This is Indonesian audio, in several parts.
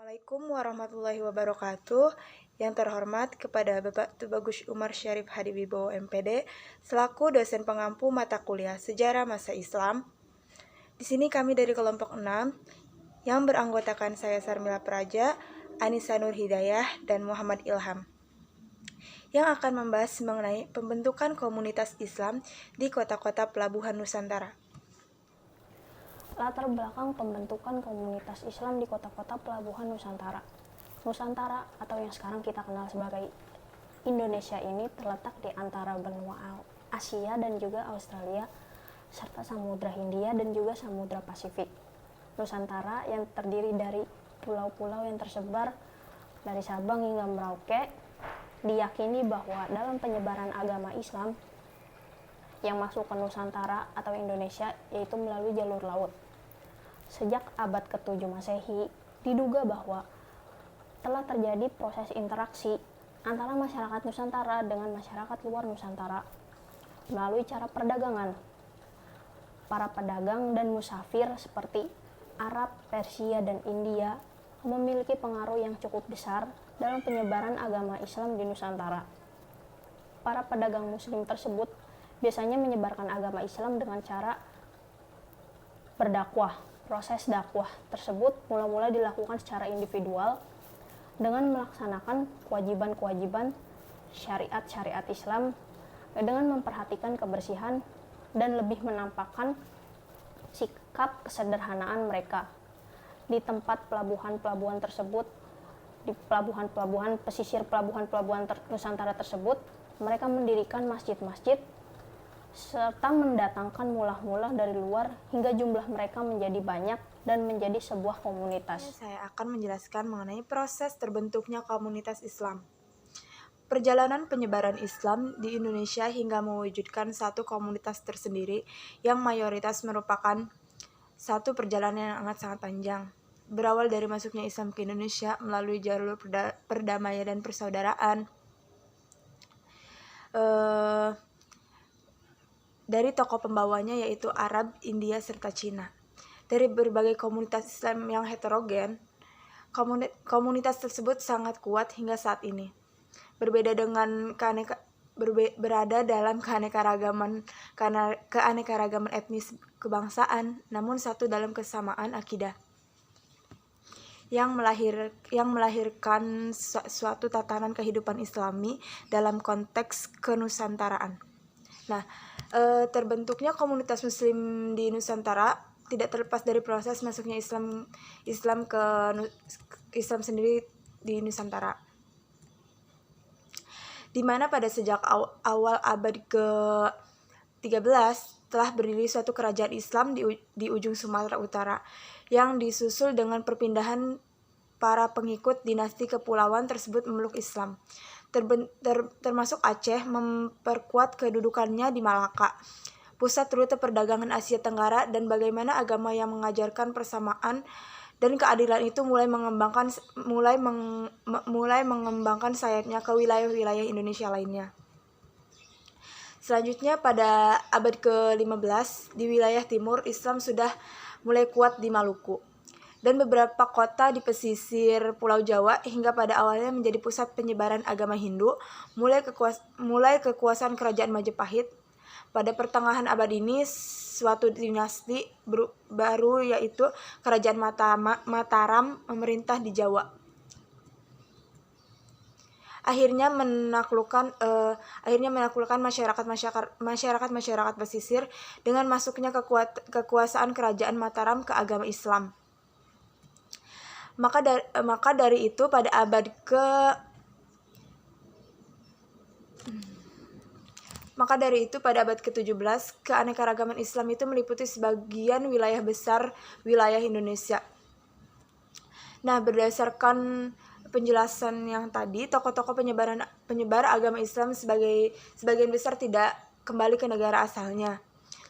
Assalamualaikum warahmatullahi wabarakatuh. Yang terhormat kepada Bapak Tubagus Umar Syarif Hadiwibowo MPD selaku dosen pengampu mata kuliah Sejarah Masa Islam. Di sini kami dari kelompok 6 yang beranggotakan saya Sarmila Praja, Anissa Nur Hidayah, dan Muhammad Ilham yang akan membahas mengenai pembentukan komunitas Islam di kota-kota pelabuhan Nusantara. Latar belakang pembentukan komunitas Islam di kota-kota pelabuhan Nusantara. Nusantara atau yang sekarang kita kenal sebagai Indonesia ini terletak di antara benua Asia dan juga Australia, serta Samudra Hindia dan juga Samudra Pasifik. Nusantara yang terdiri dari pulau-pulau yang tersebar dari Sabang hingga Merauke, diyakini bahwa dalam penyebaran agama Islam yang masuk ke Nusantara atau Indonesia yaitu melalui jalur laut. Sejak abad ke-7 Masehi, diduga bahwa telah terjadi proses interaksi antara masyarakat Nusantara dengan masyarakat luar Nusantara melalui cara perdagangan. Para pedagang dan musafir seperti Arab, Persia, dan India memiliki pengaruh yang cukup besar dalam penyebaran agama Islam di Nusantara. Para pedagang Muslim tersebut biasanya menyebarkan agama Islam dengan cara berdakwah. Proses dakwah tersebut mula-mula dilakukan secara individual dengan melaksanakan kewajiban-kewajiban syariat-syariat Islam dengan memperhatikan kebersihan dan lebih menampakkan sikap kesederhanaan mereka. Di tempat pelabuhan-pelabuhan tersebut, di pelabuhan-pelabuhan pesisir pelabuhan-pelabuhan Nusantara tersebut, mereka mendirikan masjid-masjid serta mendatangkan mulah-mulah dari luar hingga jumlah mereka menjadi banyak dan menjadi sebuah komunitas. Saya akan menjelaskan mengenai proses terbentuknya komunitas Islam. Perjalanan penyebaran Islam di Indonesia hingga mewujudkan satu komunitas tersendiri yang mayoritas merupakan satu perjalanan yang sangat panjang. Berawal dari masuknya Islam ke Indonesia melalui jalur perdamaian dan persaudaraan. Dari tokoh pembawanya yaitu Arab, India, serta Cina. Dari berbagai komunitas Islam yang heterogen, komunitas tersebut sangat kuat hingga saat ini. Berada dalam keanekaragaman etnis kebangsaan, namun satu dalam kesamaan akidah yang melahirkan suatu tatanan kehidupan Islami dalam konteks kenusantaraan. Nah, terbentuknya komunitas Muslim di Nusantara tidak terlepas dari proses masuknya Islam sendiri di Nusantara, di mana pada sejak awal abad ke-13 telah berdiri suatu kerajaan Islam di ujung Sumatera Utara yang disusul dengan perpindahan para pengikut dinasti kepulauan tersebut memeluk Islam. Termasuk Aceh memperkuat kedudukannya di Malaka, pusat rute perdagangan Asia Tenggara, dan bagaimana agama yang mengajarkan persamaan dan keadilan itu mulai mengembangkan sayapnya ke wilayah-wilayah Indonesia lainnya. Selanjutnya pada abad ke-15 di wilayah timur Islam sudah mulai kuat di Maluku dan beberapa kota di pesisir Pulau Jawa hingga pada awalnya menjadi pusat penyebaran agama Hindu, mulai kekuasaan kerajaan Majapahit. Pada pertengahan abad ini, suatu dinasti baru yaitu Kerajaan Mataram memerintah di Jawa. Akhirnya menaklukkan masyarakat pesisir dengan masuknya kekuasaan Kerajaan Mataram ke agama Islam. Maka dari itu pada abad ke-17 keanekaragaman Islam itu meliputi sebagian wilayah besar wilayah Indonesia. Nah, berdasarkan penjelasan yang tadi, tokoh-tokoh penyebar agama Islam sebagian besar tidak kembali ke negara asalnya,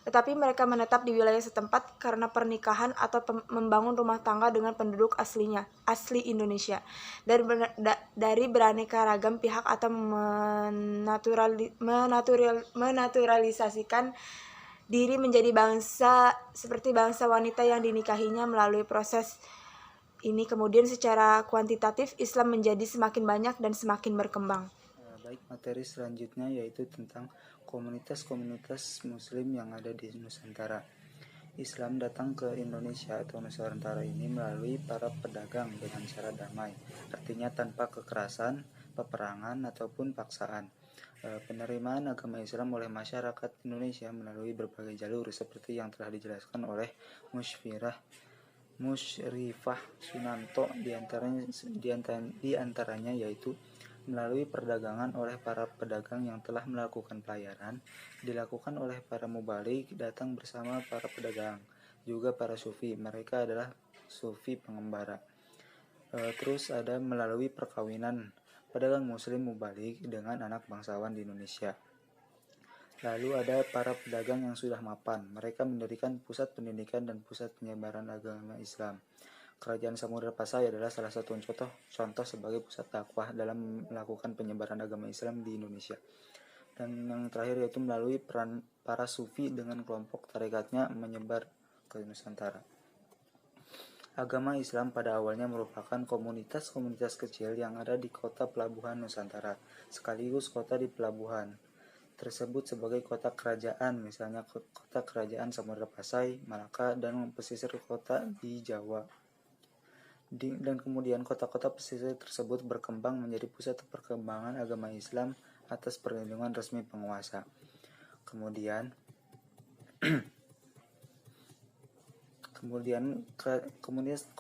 tetapi mereka menetap di wilayah setempat karena pernikahan atau membangun rumah tangga dengan penduduk asli Indonesia dari beraneka ragam pihak atau menaturalisasikan diri menjadi bangsa seperti bangsa wanita yang dinikahinya melalui proses ini kemudian secara kuantitatif Islam menjadi semakin banyak dan semakin berkembang. Baik, materi selanjutnya yaitu tentang komunitas-komunitas muslim yang ada di Nusantara. Islam datang ke Indonesia atau Nusantara ini melalui para pedagang dengan cara damai, artinya tanpa kekerasan, peperangan, ataupun paksaan. Penerimaan agama Islam oleh masyarakat Indonesia melalui berbagai jalur seperti yang telah dijelaskan oleh Musyrifah Sunanto diantaranya yaitu melalui perdagangan oleh para pedagang yang telah melakukan pelayaran, dilakukan oleh para mubalik datang bersama para pedagang, juga para sufi, mereka adalah sufi pengembara. Terus ada melalui perkawinan pedagang muslim mubalik dengan anak bangsawan di Indonesia. Lalu ada para pedagang yang sudah mapan, mereka mendirikan pusat pendidikan dan pusat penyebaran agama Islam. Kerajaan Samudra Pasai adalah salah satu contoh sebagai pusat dakwah dalam melakukan penyebaran agama Islam di Indonesia. Dan yang terakhir yaitu melalui peran para sufi dengan kelompok tarekatnya menyebar ke Nusantara. Agama Islam pada awalnya merupakan komunitas-komunitas kecil yang ada di kota pelabuhan Nusantara, sekaligus kota di pelabuhan tersebut sebagai kota kerajaan, misalnya kota kerajaan Samudra Pasai, Malaka, dan pesisir kota di Jawa. Dan kemudian kota-kota pesisir tersebut berkembang menjadi pusat perkembangan agama Islam atas perlindungan resmi penguasa. Kemudian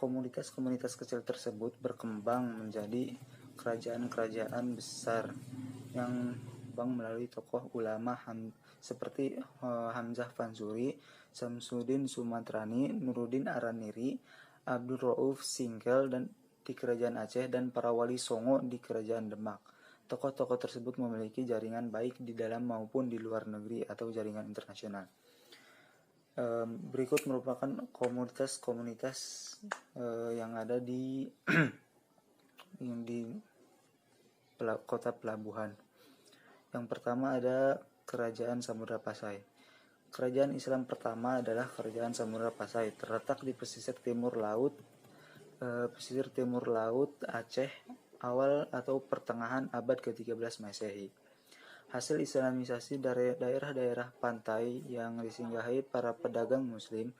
komunitas-komunitas kecil tersebut berkembang menjadi kerajaan-kerajaan besar yang melalui tokoh ulama seperti Hamzah Fansuri, Samsudin Sumatrani, Nuruddin Araniri, Abdul Rauf Singkel dan di Kerajaan Aceh, dan para wali Songo di Kerajaan Demak. Tokoh-tokoh tersebut memiliki jaringan baik di dalam maupun di luar negeri atau jaringan internasional. Berikut merupakan komunitas-komunitas yang ada di kota pelabuhan. Yang pertama ada Kerajaan Samudra Pasai. Kerajaan Islam pertama adalah Kerajaan Samudra Pasai, terletak di pesisir timur laut Aceh awal atau pertengahan abad ke-13 Masehi. Hasil islamisasi dari daerah-daerah pantai yang disinggahi para pedagang muslim,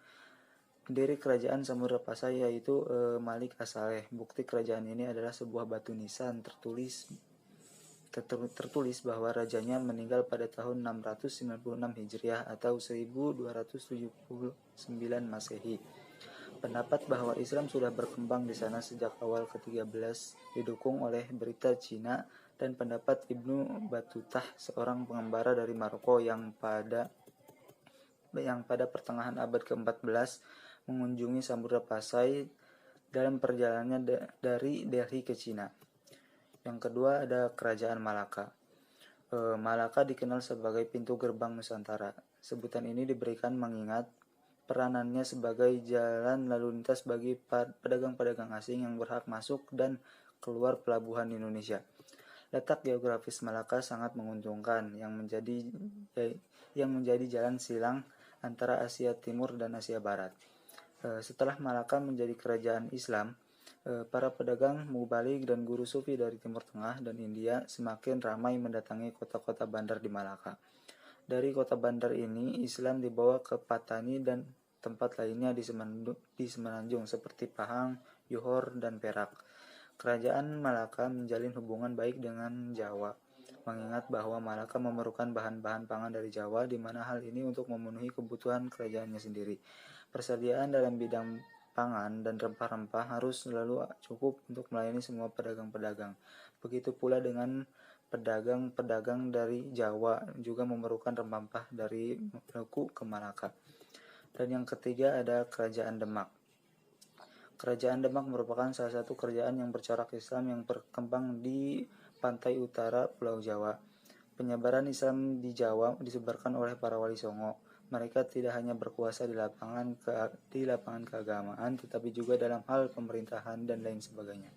pendiri Kerajaan Samudra Pasai yaitu Malik As-Saleh. Bukti kerajaan ini adalah sebuah batu nisan tertulis bahwa rajanya meninggal pada tahun 696 Hijriah atau 1279 Masehi. Pendapat bahwa Islam sudah berkembang di sana sejak awal ke-13 didukung oleh berita Cina dan pendapat Ibnu Batutah, seorang pengembara dari Maroko yang pada pertengahan abad ke-14 mengunjungi Samudra Pasai dalam perjalanannya dari Delhi ke Cina. Yang kedua ada Kerajaan Malaka. Malaka dikenal sebagai pintu gerbang Nusantara. Sebutan ini diberikan mengingat peranannya sebagai jalan lalu lintas bagi pedagang-pedagang asing yang berhak masuk dan keluar pelabuhan Indonesia. Letak geografis Malaka sangat menguntungkan yang menjadi jalan silang antara Asia Timur dan Asia Barat. Setelah Malaka menjadi kerajaan Islam, para pedagang, mubalik, dan guru sufi dari Timur Tengah dan India semakin ramai mendatangi kota-kota bandar di Malaka. Dari kota bandar ini, Islam dibawa ke Patani dan tempat lainnya di Semenanjung seperti Pahang, Johor, dan Perak. Kerajaan Malaka menjalin hubungan baik dengan Jawa, mengingat bahwa Malaka memerlukan bahan-bahan pangan dari Jawa, di mana hal ini untuk memenuhi kebutuhan kerajaannya sendiri. Persediaan dalam bidang pangan dan rempah-rempah harus selalu cukup untuk melayani semua pedagang-pedagang. Begitu pula dengan pedagang-pedagang dari Jawa juga memerlukan rempah dari Maluku ke Malaka. Dan yang ketiga ada Kerajaan Demak. Kerajaan Demak merupakan salah satu kerajaan yang bercorak Islam yang berkembang di pantai utara Pulau Jawa. Penyebaran Islam di Jawa disebarkan oleh para wali Songo. Mereka tidak hanya berkuasa di lapangan keagamaan, tetapi juga dalam hal pemerintahan dan lain sebagainya.